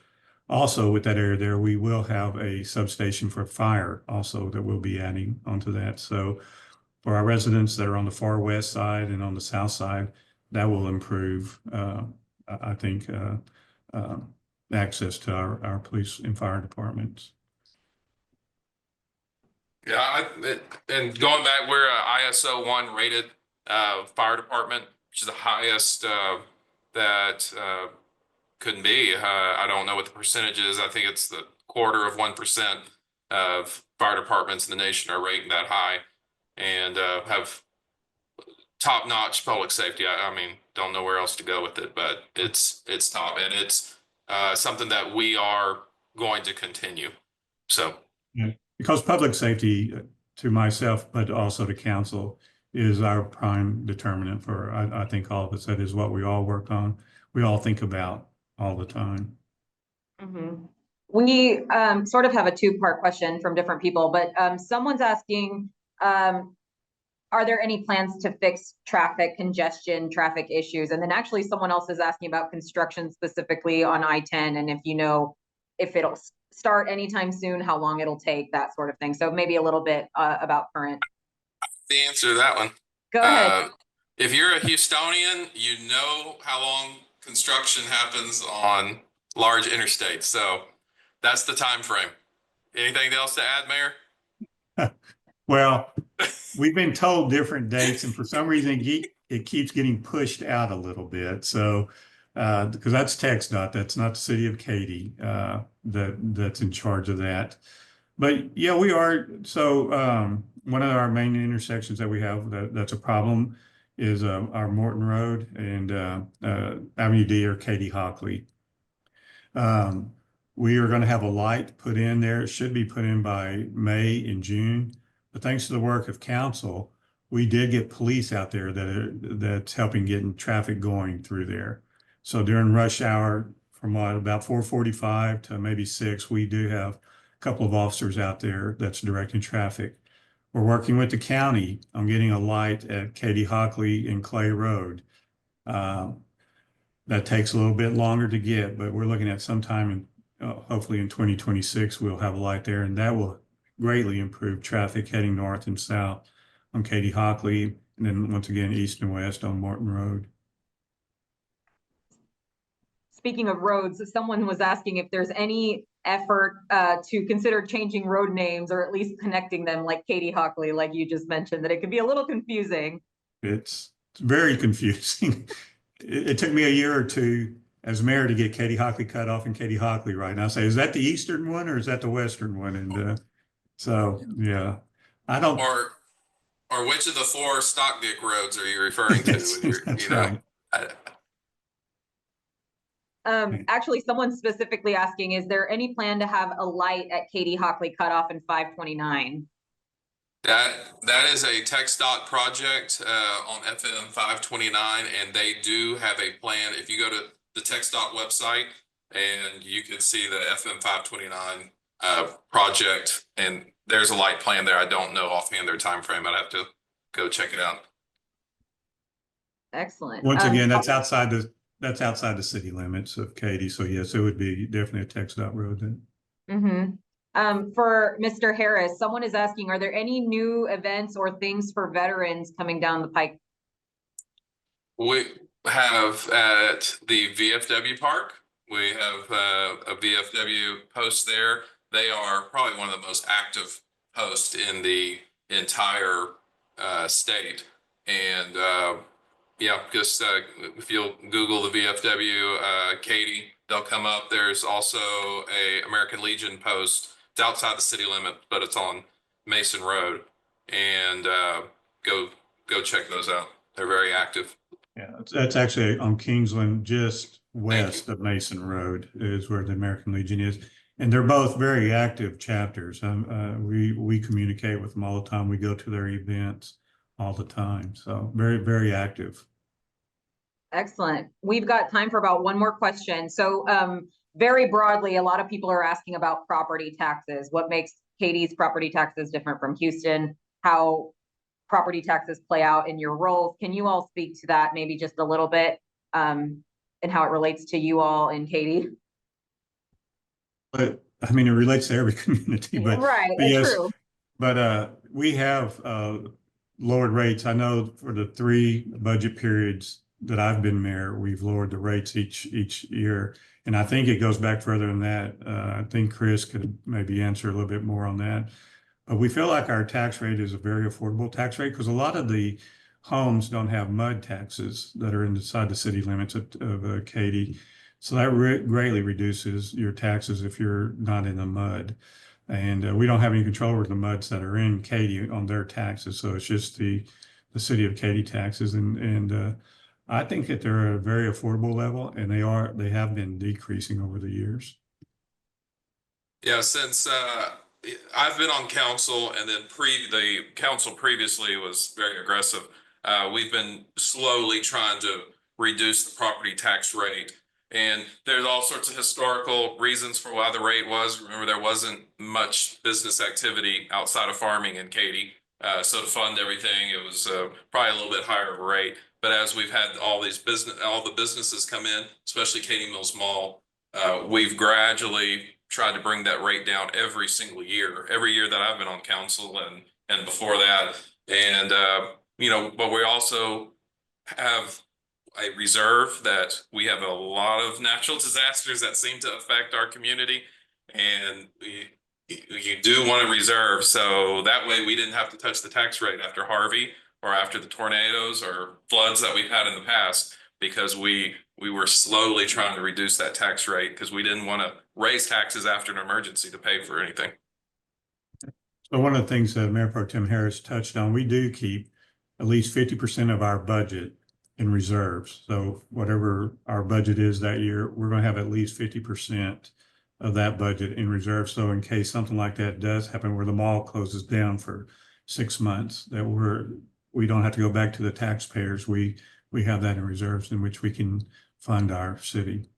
Also with that area there, we will have a substation for fire also that we'll be adding onto that. So for our residents that are on the far west side and on the south side, that will improve, I think, access to our police and fire departments. Yeah, and going back, we're a ISO 1 rated fire department, which is the highest that couldn't be. I don't know what the percentage is. I think it's the 0.25% of fire departments in the nation are rated that high and have top-notch public safety. I mean, don't know where else to go with it, but it's top, and it's something that we are going to continue. So, Yeah, because public safety to myself, but also to council, is our prime determinant for, I think all of us, that is what we all work on. We all think about all the time. Mhm. We sort of have a two-part question from different people, but someone's asking, are there any plans to fix traffic congestion, traffic issues? And then actually someone else is asking about construction specifically on I-10, and if you know if it'll start anytime soon, how long it'll take, that sort of thing. So maybe a little bit about current. the answer to that one. Go ahead. If you're a Houstonian, you know how long construction happens on large interstates. So that's the time frame. Anything else to add, Mayor? Well, we've been told different dates, and for some reason it keeps getting pushed out a little bit. So, because that's TxDOT, that's not the city of Katy that's in charge of that. But yeah, we are. So one of our main intersections that we have that's a problem is our Morton Road and Avenue D or Katy Hockley. We are going to have a light put in there. It should be put in by May and June. But thanks to the work of council, we did get police out there that's helping getting traffic going through there. So during rush hour, from about 4:45 to maybe 6, we do have a couple of officers out there that's directing traffic. We're working with the county on getting a light at Katy Hockley and Clay Road. That takes a little bit longer to get, but we're looking at sometime in, hopefully in 2026, we'll have a light there, and that will greatly improve traffic heading north and south on Katy Hockley, and then once again, east and west on Morton Road. Speaking of roads, someone was asking if there's any effort to consider changing road names or at least connecting them, like Katy Hockley, like you just mentioned, that it could be a little confusing. It's very confusing. It took me a year or two as mayor to get Katy Hockley cut off and Katy Hockley right. And I say, is that the eastern one or is that the western one? And so, yeah, I don't. Or which of the 4 Stockdick roads are you referring to? That's, With your, that's you know, right. Actually, someone specifically asking, is there any plan to have a light at Katy Hockley cutoff in 529? That is a TxDOT project on FM 529, and they do have a plan. If you go to the TxDOT website, and you can see the FM 529 project, and there's a light plan there. I don't know offhand their time frame. I'd have to go check it out. Excellent. Once again, that's outside the city limits of Katy. So yes, it would be definitely a TxDOT road then. Mm-hmm. For Mr. Harris, someone is asking, are there any new events or things for veterans coming down the pike? We have at the VFW park, we have a VFW post there. They are probably one of the most active posts in the entire state. And yeah, just if you'll Google the VFW Katy, they'll come up. There's also a American Legion post. It's outside the city limit, but it's on Mason Road, and go check those out. They're very active. Yeah, that's actually on Kingsland, just west of Mason Road is where the American Legion is. And they're both very active chapters. We communicate with them all the time. We go to their events all the time. So very, very active. Excellent. We've got time for about one more question. So very broadly, a lot of people are asking about property taxes. What makes Katy's property taxes different from Houston? How property taxes play out in your roles? Can you all speak to that maybe just a little bit and how it relates to you all in Katy? But I mean, it relates to every community, but, right, but yes, true. But we have lowered rates. I know for the 3 budget periods that I've been mayor, we've lowered the rates each year. And I think it goes back further than that. I think Chris could maybe answer a little bit more on that. But we feel like our tax rate is a very affordable tax rate because a lot of the homes don't have mud taxes that are inside the city limits of Katy. So that greatly reduces your taxes if you're not in the mud. And we don't have any control over the muds that are in Katy on their taxes. So it's just the city of Katy taxes. And I think that they're at a very affordable level, and they have been decreasing over the years. Yeah, since I've been on council, and then the council previously was very aggressive. We've been slowly trying to reduce the property tax rate, and there's all sorts of historical reasons for why the rate was. Remember, there wasn't much business activity outside of farming in Katy, so to fund everything, it was probably a little bit higher of a rate. But as we've had all the businesses come in, especially Katy Mills Mall, we've gradually tried to bring that rate down every single year, every year that I've been on council and before that. And but we also have a reserve that we have a lot of natural disasters that seem to affect our community, and you do want to reserve so that way we didn't have to touch the tax rate after Harvey or after the tornadoes or floods that we've had in the past, because we were slowly trying to reduce that tax rate because we didn't want to raise taxes after an emergency to pay for anything. So one of the things that Mayor Pro Tem Harris touched on, we do keep at least 50% of our budget in reserves. So whatever our budget is that year, we're going to have at least 50% of that budget in reserve. So in case something like that does happen, where the mall closes down for 6 months, that we don't have to go back to the taxpayers. We have that in reserves in which we can fund our city.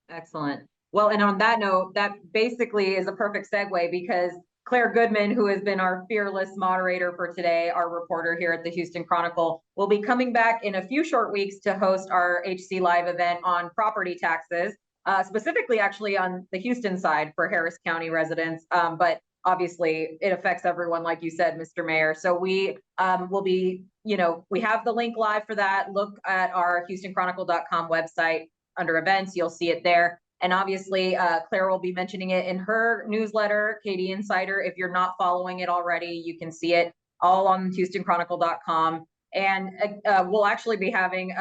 Excellent. Well, and on that note, that basically is a perfect segue, because Claire Goodman, who has been our fearless moderator for today, our reporter here at the Houston Chronicle, will be coming back in a few short weeks to host our HC Live event on property taxes, specifically actually on the Houston side for Harris County residents. But obviously it affects everyone, like you said, Mr. Mayor. So we will be, we have the link live for that. Look at our HoustonChronicle.com website under events, you'll see it there. And obviously, Claire will be mentioning it in her newsletter, Katy Insider. If you're not following it already, you can see it all on HoustonChronicle.com. And we'll actually be having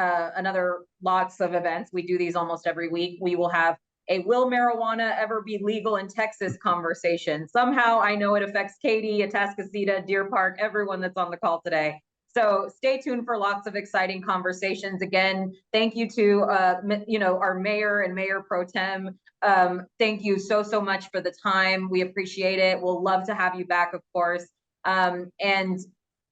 lots of events. We do these almost every week. We will have a "Will marijuana ever be legal in Texas" conversation. Somehow I know it affects Katy, Atascocita, Deer Park, everyone that's on the call today. So stay tuned for lots of exciting conversations. Again, thank you to our mayor and Mayor Pro Tem. Thank you so much for the time. We appreciate it. We'll love to have you back, of course. And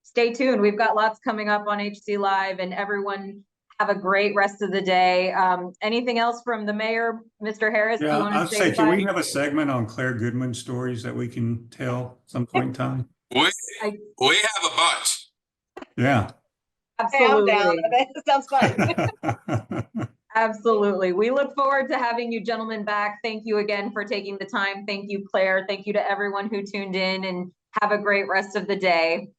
stay tuned. We've got lots coming up on HC Live, and everyone have a great rest of the day. Anything else from the mayor, Mr. Harris? Yeah, do you want to I'd say say, can goodbye? we have a segment on Claire Goodman stories that we can tell some point in time? We have a bunch. Yeah. Hey, I'm down. Absolutely. That sounds fun. Absolutely. We look forward to having you gentlemen back. Thank you again for taking the time. Thank you, Claire. Thank you to everyone who tuned in, and have a great rest of the day.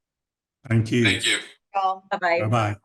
Thank you. Thank you. Y'all. Bye-bye. Bye-bye.